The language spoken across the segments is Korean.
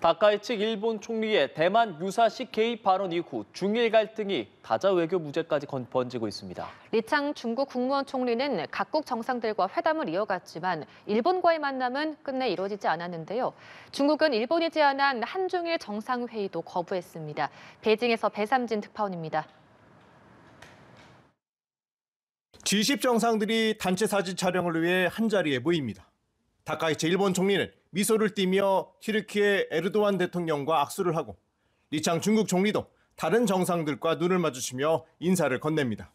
다카이치 일본 총리의 대만 유사시 개입 발언 이후 중일 갈등이 다자 외교 무죄까지 번지고 있습니다. 리창 중국 국무원 총리는 각국 정상들과 회담을 이어갔지만 일본과의 만남은 끝내 이루어지지 않았는데요. 중국은 일본이 제안한 한중일 정상회의도 거부했습니다. 베이징에서 배삼진 특파원입니다. G20 정상들이 단체 사진 촬영을 위해 한자리에 모입니다. 다카이치 일본 총리는 미소를 띠며 튀르키예 에르도안 대통령과 악수를 하고 리창 중국 총리도 다른 정상들과 눈을 마주치며 인사를 건넵니다.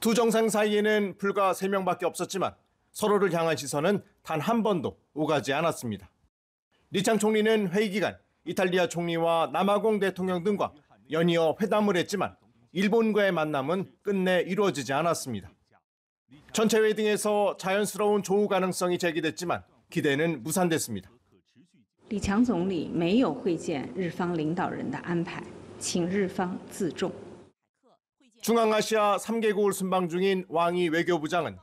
두 정상 사이에는 불과 3명밖에 없었지만 서로를 향한 시선은 단 한 번도 오가지 않았습니다. 리창 총리는 회의 기간 이탈리아 총리와 남아공 대통령 등과 연이어 회담을 했지만 일본과의 만남은 끝내 이루어지지 않았습니다. 전체 회의 등에서 자연스러운 조우 가능성이 제기됐지만 기대는 무산됐습니다. 李强总理没有会见日方领导人的安排，请日方自重。 중앙아시아 3개국을 순방 중인 왕이 외교부장은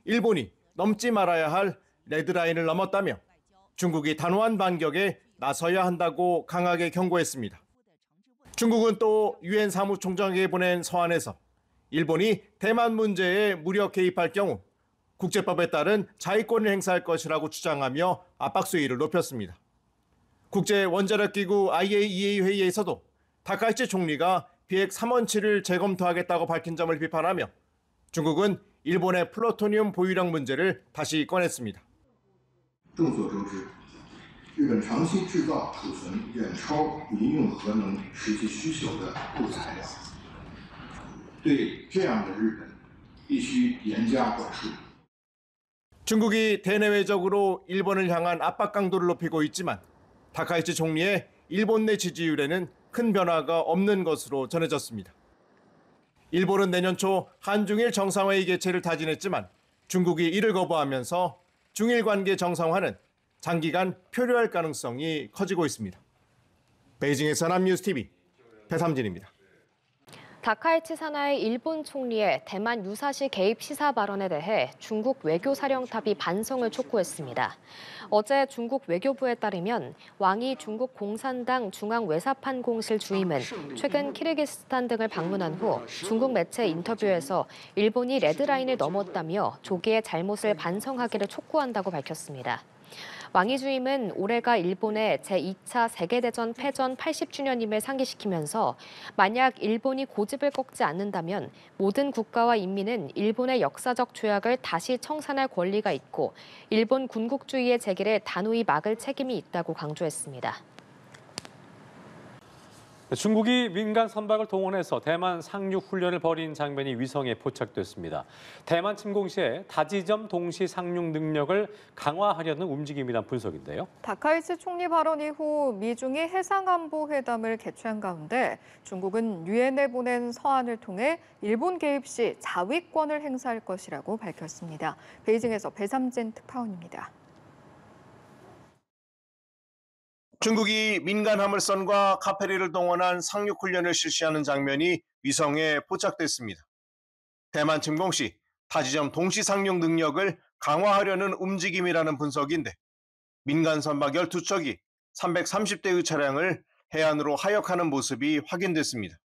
일본이 넘지 말아야 할 레드라인을 넘었다며 중국이 단호한 반격에 나서야 한다고 강하게 경고했습니다. 중국은 또 유엔 사무총장에게 보낸 서한에서 일본이 대만 문제에 무력 개입할 경우 국제법에 따른 자위권을 행사할 것이라고 주장하며 압박 수위를 높였습니다. 국제원자력기구 IAEA 회의에서도 다카이치 총리가 비핵 3원칙을 재검토하겠다고 밝힌 점을 비판하며 중국은 일본의 플루토늄 보유량 문제를 다시 꺼냈습니다. 众所周知，日本长期制造储存远超民用核能实际需求的固材料，对这样的日本必须严加管束。 중국이 대내외적으로 일본을 향한 압박 강도를 높이고 있지만 다카이치 총리의 일본 내 지지율에는 큰 변화가 없는 것으로 전해졌습니다. 일본은 내년 초 한중일 정상회의 개최를 타진했지만 중국이 이를 거부하면서 중일 관계 정상화는 장기간 표류할 가능성이 커지고 있습니다. 베이징에서 남뉴스TV 배삼진입니다. 다카이치 산하의 일본 총리의 대만 유사시 개입 시사 발언에 대해 중국 외교사령탑이 반성을 촉구했습니다. 어제 중국 외교부에 따르면 왕이 중국 공산당 중앙외사판공실 주임은 최근 키르기스스탄 등을 방문한 후 중국 매체 인터뷰에서 일본이 레드라인을 넘었다며 조기에 잘못을 반성하기를 촉구한다고 밝혔습니다. 왕이 주임은 올해가 일본의 제2차 세계대전 패전 80주년임을 상기시키면서 만약 일본이 고집을 꺾지 않는다면 모든 국가와 인민은 일본의 역사적 죄악을 다시 청산할 권리가 있고 일본 군국주의의 재기를 단호히 막을 책임이 있다고 강조했습니다. 중국이 민간 선박을 동원해서 대만 상륙 훈련을 벌인 장면이 위성에 포착됐습니다. 대만 침공 시에 다지점 동시 상륙 능력을 강화하려는 움직임이란 분석인데요. 다카이치 총리 발언 이후 미중이 해상안보회담을 개최한 가운데 중국은 유엔에 보낸 서한을 통해 일본 개입 시 자위권을 행사할 것이라고 밝혔습니다. 베이징에서 배삼진 특파원입니다. 중국이 민간 화물선과 카페리를 동원한 상륙훈련을 실시하는 장면이 위성에 포착됐습니다. 대만 침공 시 다지점 동시 상륙 능력을 강화하려는 움직임이라는 분석인데 민간 선박 12척이 330대의 차량을 해안으로 하역하는 모습이 확인됐습니다.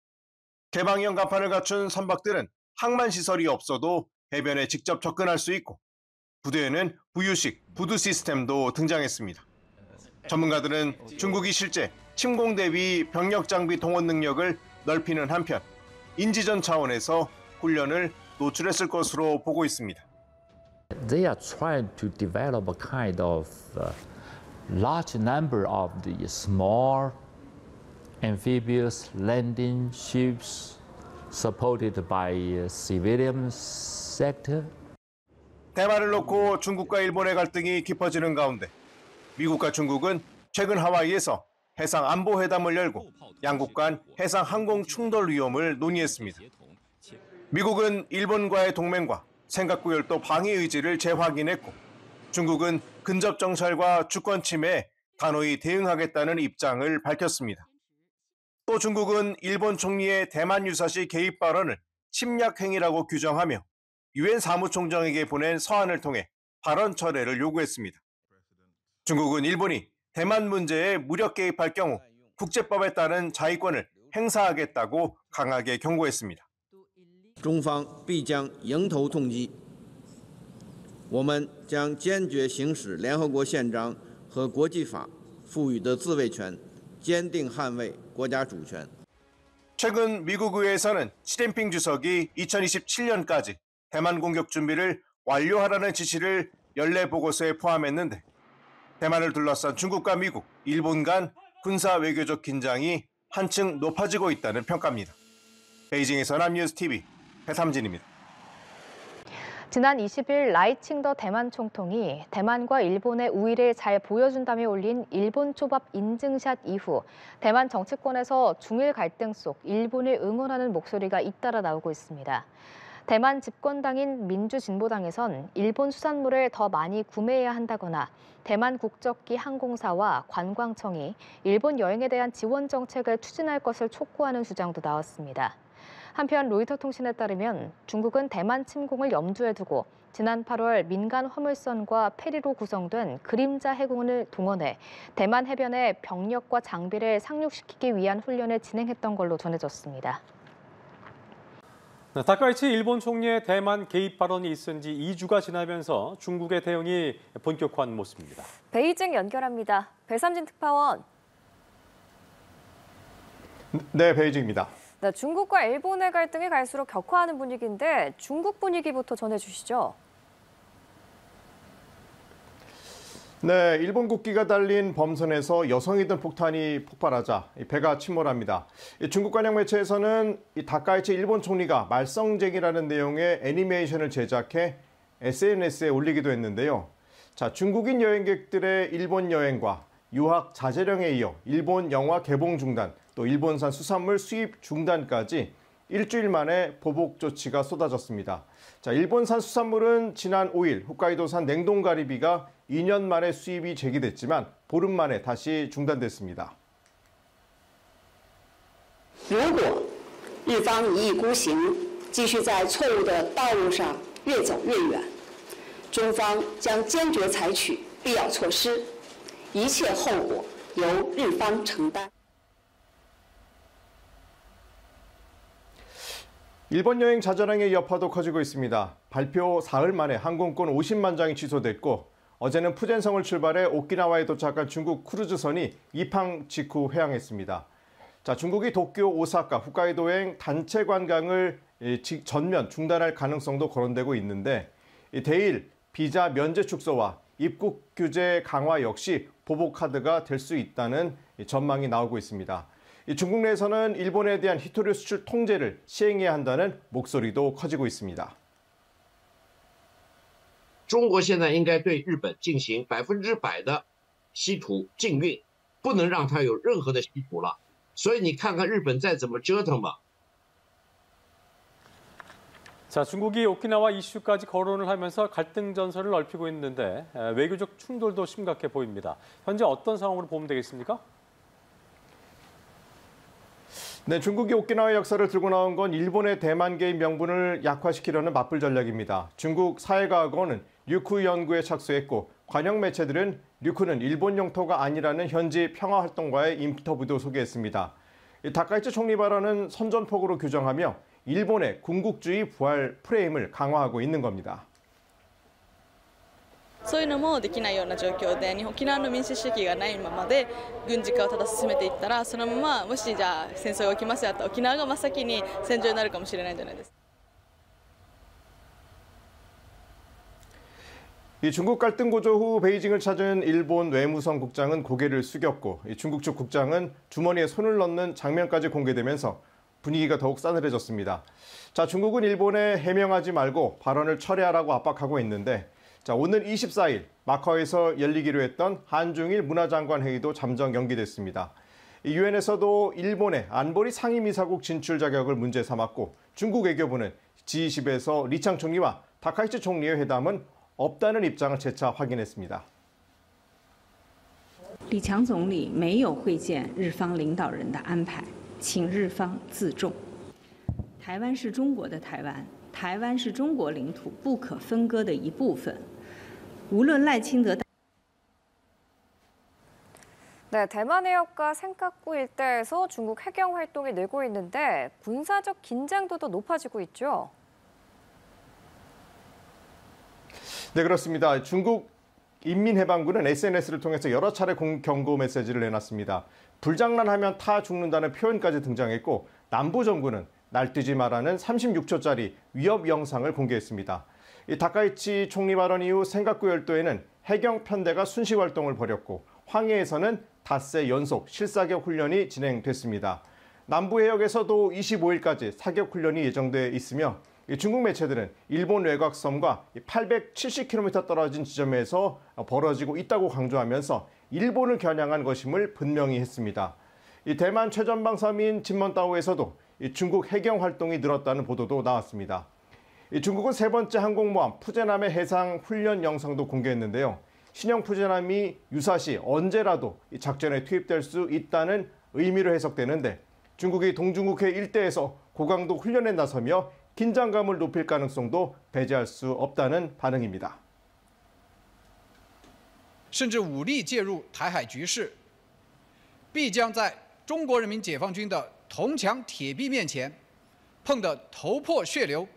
개방형 갑판을 갖춘 선박들은 항만 시설이 없어도 해변에 직접 접근할 수 있고 부두에는 부유식 부두 시스템도 등장했습니다. 전문가들은 중국이 실제 침공 대비 병력 장비 동원 능력을 넓히는 한편 인지전 차원에서 훈련을 노출했을 것으로 보고 있습니다. They are trying to develop a kind of large number of the small amphibious landing ships supported by civilian sector. 대만을 놓고 중국과 일본의 갈등이 깊어지는 가운데 미국과 중국은 최근 하와이에서 해상 안보 회담을 열고 양국 간 해상 항공 충돌 위험을 논의했습니다. 미국은 일본과의 동맹과 생각구열도 방위 의지를 재확인했고 중국은 근접 정찰과 주권 침해에 단호히 대응하겠다는 입장을 밝혔습니다. 또 중국은 일본 총리의 대만 유사시 개입 발언을 침략 행위라고 규정하며 유엔 사무총장에게 보낸 서한을 통해 발언 철회를 요구했습니다. 중국은 일본이 대만 문제에 무력 개입할 경우 국제법에 따른 자위권을 행사하겠다고 강하게 경고했습니다. 中方必将迎头痛击，我们将坚决行使联合国宪章和国际法赋予的自卫权，坚定捍卫国家主权。 최근 미국 의회에서는 시진핑 주석이 2027년까지 대만 공격 준비를 완료하라는 지시를 연례 보고서에 포함했는데 대만을 둘러싼 중국과 미국, 일본 간 군사 외교적 긴장이 한층 높아지고 있다는 평가입니다. 베이징에서 남뉴스 TV 배삼진입니다. 지난 20일 라이칭더 대만 총통이 대만과 일본의 우위를 잘 보여준다며 올린 일본 초밥 인증샷 이후 대만 정치권에서 중일 갈등 속 일본을 응원하는 목소리가 잇따라 나오고 있습니다. 대만 집권당인 민주진보당에선 일본 수산물을 더 많이 구매해야 한다거나 대만 국적기 항공사와 관광청이 일본 여행에 대한 지원 정책을 추진할 것을 촉구하는 주장도 나왔습니다. 한편 로이터 통신에 따르면 중국은 대만 침공을 염두에 두고 지난 8월 민간 화물선과 페리로 구성된 그림자 해군을 동원해 대만 해변에 병력과 장비를 상륙시키기 위한 훈련을 진행했던 걸로 전해졌습니다. 다카이치 일본 총리의 대만 개입 발언이 있은 지 2주가 지나면서 중국의 대응이 본격화한 모습입니다. 베이징 연결합니다. 배삼진 특파원. 네, 베이징입니다. 네, 중국과 일본의 갈등이 갈수록 격화하는 분위기인데 중국 분위기부터 전해주시죠. 네, 일본 국기가 달린 범선에서 여성이 든 폭탄이 폭발하자 배가 침몰합니다. 중국 관영 매체에서는 다카이치 일본 총리가 말썽쟁이라는 내용의 애니메이션을 제작해 SNS에 올리기도 했는데요. 자, 중국인 여행객들의 일본 여행과 유학 자제령에 이어 일본 영화 개봉 중단, 또 일본산 수산물 수입 중단까지 일주일 만에 보복 조치가 쏟아졌습니다. 자, 일본산 수산물은 지난 5일 홋카이도산 냉동가리비가 2년 만에 수입이 재개됐지만 보름 만에 다시 중단됐습니다. 如果日方一意孤行，继续在错误的道路上越走越远，中方将坚决采取必要措施，一切后果由日方承担。 일본 여행 자제령의 여파도 커지고 있습니다. 발표 사흘 만에 항공권 50만 장이 취소됐고 어제는 푸젠성을 출발해 오키나와에 도착한 중국 크루즈선이 이팡 직후 회항했습니다. 자, 중국이 도쿄, 오사카, 홋카이도행 단체 관광을 전면 중단할 가능성도 거론되고 있는데 대일 비자 면제 축소와 입국 규제 강화 역시 보복 카드가 될 수 있다는 전망이 나오고 있습니다. 중국 내에서는 일본에 대한 히토류 수출 통제를 시행해야 한다는 목소리도 커지고 있습니다. 中国现在应该对日本进行100%的稀土禁运，不能让它有任何的稀土了。所以你看看日本再怎么折腾吧。 자, 중국이 오키나와 이슈까지 거론을 하면서 갈등 전선을 넓히고 있는데 외교적 충돌도 심각해 보입니다. 현재 어떤 상황으로 보면 되겠습니까? 네, 중국이 오키나와 역사를 들고 나온 건 일본의 대만 개입 명분을 약화시키려는 맞불 전략입니다. 중국 사회과학원은 류쿠 연구에 착수했고 관영 매체들은 류쿠는 일본 영토가 아니라는 현지 평화활동가의 인터뷰도 소개했습니다. 다카이치 총리 발언은 선전포고로 규정하며 일본의 군국주의 부활 프레임을 강화하고 있는 겁니다. そういうのもできないような状況で、沖縄の民主主義がないままで軍事化をただ進めていったら、そのままもしじゃあ戦争が起きますよと沖縄が真っ先に戦場になるかもしれないじゃないですか。 이 중국 갈등 고조 후 베이징을 찾은 일본 외무성 국장은 고개를 숙였고 중국 측 국장은 주머니에 손을 넣는 장면까지 공개되면서 분위기가 더욱 싸늘해졌습니다. 자, 중국은 일본에 해명하지 말고 발언을 철회하라고 압박하고 있는데 자, 오늘 24일 마카오에서 열리기로 했던 한중일 문화장관 회의도 잠정 연기됐습니다. 유엔에서도 일본의 안보리 상임이사국 진출 자격을 문제 삼았고 중국 외교부는 G20에서 리창 총리와 다카이치 총리의 회담은 없다는 입장을 재차 확인했습니다. 李强总理没有会见日方领导人的安排，请日方自重。台湾是中国的台湾，台湾是中国领土不可分割的一部分。无论赖清德。 네, 대만 해역과 센카쿠 일대에서 중국 해경 활동이 늘고 있는데 군사적 긴장도도 높아지고 있죠. 네, 그렇습니다. 중국 인민해방군은 SNS를 통해서 여러 차례 경고 메시지를 내놨습니다. 불장난하면 타 죽는다는 표현까지 등장했고 남부정부는 날뛰지 마라는 36초짜리 위협 영상을 공개했습니다. 이 다카이치 총리 발언 이후 센카쿠 열도에는 해경 편대가 순시 활동을 벌였고 황해에서는 닷새 연속 실사격 훈련이 진행됐습니다. 남부 해역에서도 25일까지 사격 훈련이 예정돼 있으며 중국 매체들은 일본 외곽섬과 870km 떨어진 지점에서 벌어지고 있다고 강조하면서 일본을 겨냥한 것임을 분명히 했습니다. 대만 최전방 섬인 진먼다오에서도 중국 해경 활동이 늘었다는 보도도 나왔습니다. 중국은 세 번째 항공모함 푸제남의 해상 훈련 영상도 공개했는데요. 신형 푸제남이 유사시 언제라도 작전에 투입될 수 있다는 의미로 해석되는데 중국이 동중국해 일대에서 고강도 훈련에 나서며 긴장감을 높일 가능성도 배제할 수 없다는 반응입니다. 甚至武力介入台海局势，必将在中国人民解放军的铜墙铁壁面前碰得头破血流。